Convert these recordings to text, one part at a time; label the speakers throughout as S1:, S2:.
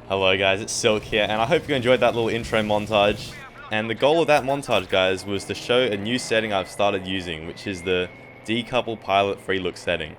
S1: Hello guys, it's Silk here, and I hope you enjoyed that little intro montage. And the goal of that montage, guys, was to show a new setting I've started using, which is the decouple pilot freelook setting.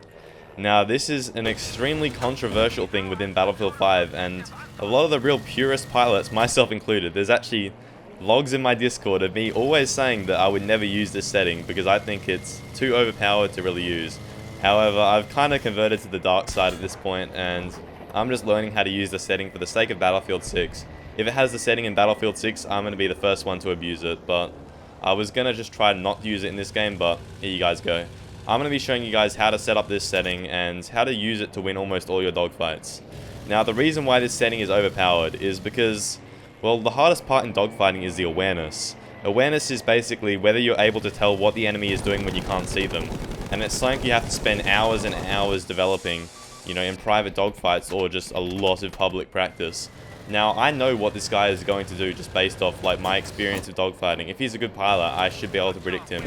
S1: Now, this is an extremely controversial thing within Battlefield 5, and a lot of the real purist pilots, myself included, there's actually logs in my Discord of me always saying that I would never use this setting because I think it's too overpowered to really use. However, I've kind of converted to the dark side at this point, and I'm just learning how to use the setting for the sake of Battlefield 6. If it has the setting in Battlefield 6, I'm going to be the first one to abuse it, but I was going to just try not to use it in this game, but here you guys go. I'm going to be showing you guys how to set up this setting and how to use it to win almost all your dogfights. Now, the reason why this setting is overpowered is because, well, the hardest part in dogfighting is the awareness. Awareness is basically whether you're able to tell what the enemy is doing when you can't see them, and it's something you have to spend hours and hours developing, you know, in private dogfights or just a lot of public practice. Now, I know what this guy is going to do just based off like my experience of dogfighting. If he's a good pilot, I should be able to predict him.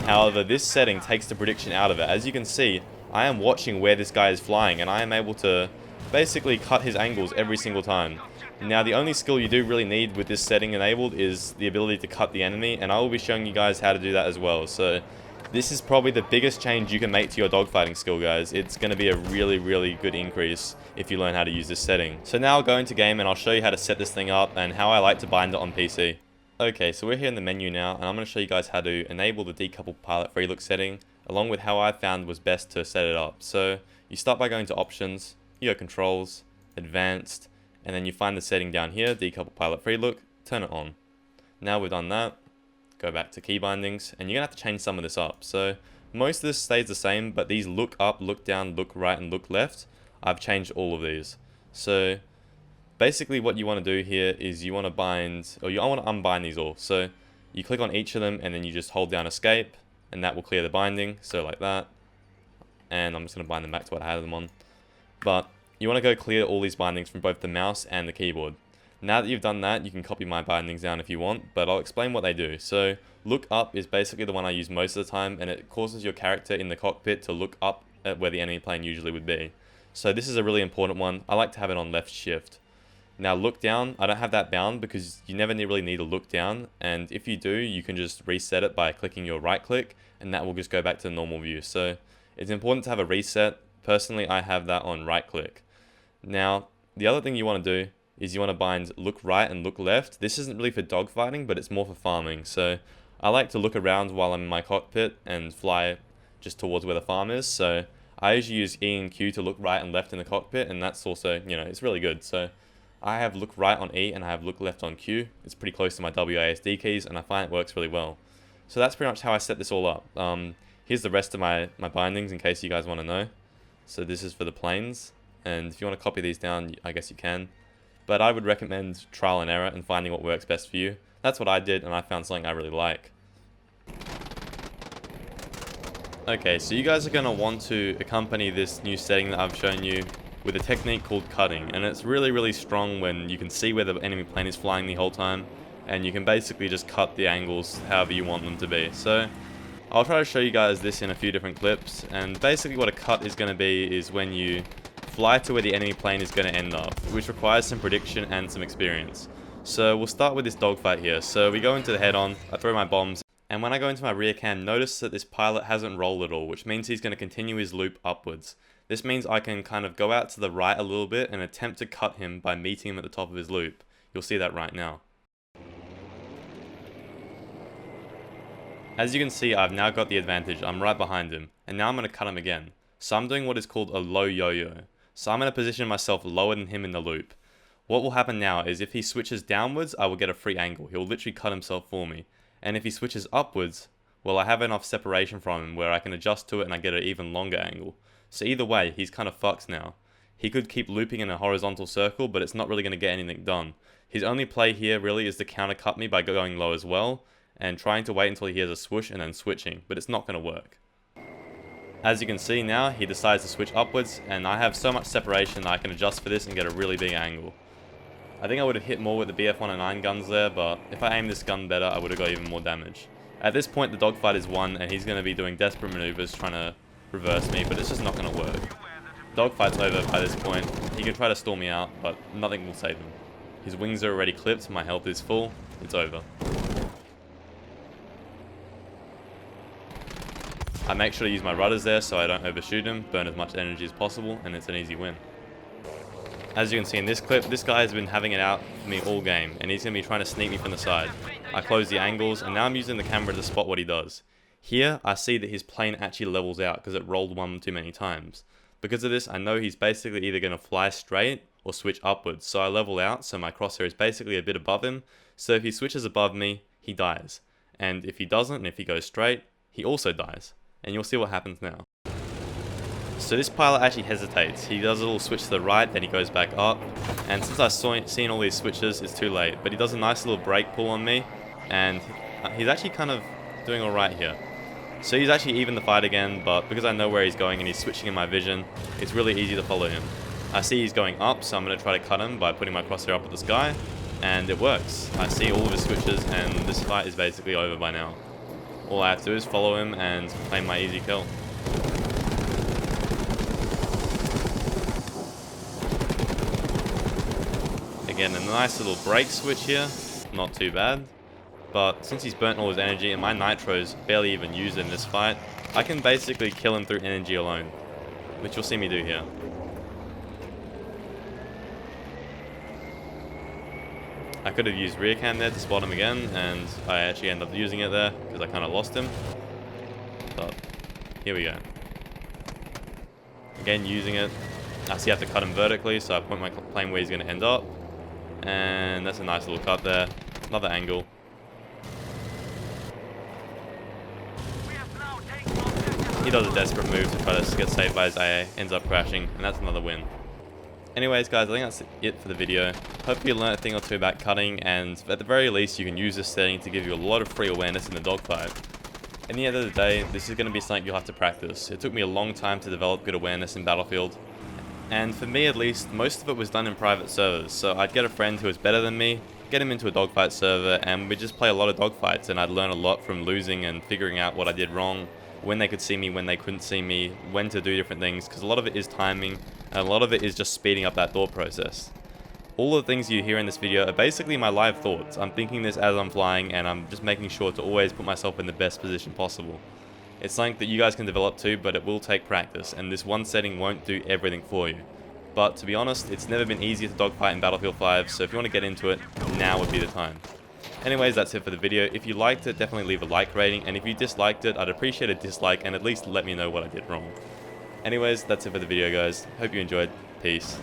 S1: However, this setting takes the prediction out of it. As you can see, I am watching where this guy is flying, and I am able to basically cut his angles every single time. Now, the only skill you do really need with this setting enabled is the ability to cut the enemy, and I will be showing you guys how to do that as well. So this is probably the biggest change you can make to your dogfighting skill, guys. It's going to be a really good increase if you learn how to use this setting. So now I'll go into game and I'll show you how to set this thing up and how I like to bind it on PC. Okay, so we're here in the menu now, and I'm going to show you guys how to enable the decouple pilot freelook setting, along with how I found was best to set it up. So you start by going to options, you go controls, advanced, and then you find the setting down here, decouple pilot freelook, turn it on. Now we've done that, go back to key bindings, and you're going to have to change some of this up. So most of this stays the same, but these look up, look down, look right, and look left, I've changed all of these. So basically what you want to do here is you want to bind, or you want to unbind these all. So you click on each of them, and then you just hold down escape, and that will clear the binding, so like that. And I'm just going to bind them back to what I had them on. But you want to go clear all these bindings from both the mouse and the keyboard. Now that you've done that, you can copy my bindings down if you want, but I'll explain what they do. So look up is basically the one I use most of the time, and it causes your character in the cockpit to look up at where the enemy plane usually would be. So this is a really important one. I like to have it on left shift. Now look down, I don't have that bound because you never really need to look down, and if you do, you can just reset it by clicking your right click, and that will just go back to the normal view. So it's important to have a reset. Personally, I have that on right click. Now, the other thing you want to do is you want to bind look right and look left. This isn't really for dogfighting, but it's more for farming. So I like to look around while I'm in my cockpit and fly just towards where the farm is. So I usually use E and Q to look right and left in the cockpit, and that's also, you know, it's really good. So I have look right on E and I have look left on Q. It's pretty close to my WASD keys, and I find it works really well. So that's pretty much how I set this all up. Here's the rest of my bindings in case you guys want to know. So this is for the planes, and if you want to copy these down, I guess you can. But I would recommend trial and error and finding what works best for you. That's what I did, and I found something I really like. Okay, so you guys are going to want to accompany this new setting that I've shown you with a technique called cutting, and it's really strong when you can see where the enemy plane is flying the whole time, and you can basically just cut the angles however you want them to be. So I'll try to show you guys this in a few different clips, and basically what a cut is going to be is when you fly to where the enemy plane is going to end up, which requires some prediction and some experience. So we'll start with this dogfight here. So we go into the head-on, I throw my bombs, and when I go into my rear cam, notice that this pilot hasn't rolled at all, which means he's going to continue his loop upwards. This means I can kind of go out to the right a little bit and attempt to cut him by meeting him at the top of his loop. You'll see that right now. As you can see, I've now got the advantage. I'm right behind him, and now I'm going to cut him again. So I'm doing what is called a low yo-yo. So I'm going to position myself lower than him in the loop. What will happen now is if he switches downwards, I will get a free angle. He'll literally cut himself for me. And if he switches upwards, well, I have enough separation from him where I can adjust to it and I get an even longer angle. So either way, he's kind of fucked now. He could keep looping in a horizontal circle, but it's not really going to get anything done. His only play here really is to counter cut me by going low as well, and trying to wait until he hears a swoosh and then switching, but it's not going to work. As you can see now, he decides to switch upwards, and I have so much separation that I can adjust for this and get a really big angle. I think I would have hit more with the BF-109 guns there, but if I aimed this gun better, I would have got even more damage. At this point, the dogfight is won, and he's going to be doing desperate maneuvers trying to reverse me, but it's just not going to work. Dogfight's over by this point. He can try to stall me out, but nothing will save him. His wings are already clipped, my health is full, it's over. I make sure to use my rudders there so I don't overshoot him, burn as much energy as possible, and it's an easy win. As you can see in this clip, this guy has been having it out for me all game, and he's going to be trying to sneak me from the side. I close the angles, and now I'm using the camera to spot what he does. Here, I see that his plane actually levels out because it rolled one too many times. Because of this, I know he's basically either going to fly straight or switch upwards, so I level out so my crosshair is basically a bit above him, so if he switches above me, he dies. And if he doesn't, and if he goes straight, he also dies. And you'll see what happens now. So this pilot actually hesitates. He does a little switch to the right, then he goes back up. And since I've seen all these switches, it's too late. But he does a nice little brake pull on me, and he's actually kind of doing alright here. So he's actually even the fight again, but because I know where he's going and he's switching in my vision, it's really easy to follow him. I see he's going up, so I'm going to try to cut him by putting my crosshair up at the sky, and it works. I see all of his switches, and this fight is basically over by now. All I have to do is follow him and claim my easy kill. Again, a nice little brake switch here, not too bad. But since he's burnt all his energy and my nitro's barely even used in this fight, I can basically kill him through energy alone, which you'll see me do here. I could have used rear cam there to spot him again, and I actually ended up using it there because I kind of lost him. But here we go. Again, using it. I see I have to cut him vertically, so I point my plane where he's going to end up. And that's a nice little cut there. Another angle. He does a desperate move to try to get saved by his AA, ends up crashing, and that's another win. Anyways guys, I think that's it for the video. Hopefully you learned a thing or two about cutting, and at the very least you can use this setting to give you a lot of free awareness in the dogfight. At the end of the day, this is going to be something you'll have to practice. It took me a long time to develop good awareness in Battlefield. And for me at least, most of it was done in private servers, so I'd get a friend who was better than me, get him into a dogfight server, and we'd just play a lot of dogfights, and I'd learn a lot from losing and figuring out what I did wrong, when they could see me, when they couldn't see me, when to do different things, because a lot of it is timing, and a lot of it is just speeding up that thought process. All the things you hear in this video are basically my live thoughts. I'm thinking this as I'm flying, and I'm just making sure to always put myself in the best position possible. It's something that you guys can develop too, but it will take practice, and this one setting won't do everything for you. But to be honest, it's never been easier to dogfight in Battlefield 5, so if you want to get into it, now would be the time. Anyways, that's it for the video. If you liked it, definitely leave a like rating, and if you disliked it, I'd appreciate a dislike and at least let me know what I did wrong. Anyways, that's it for the video guys. Hope you enjoyed. Peace.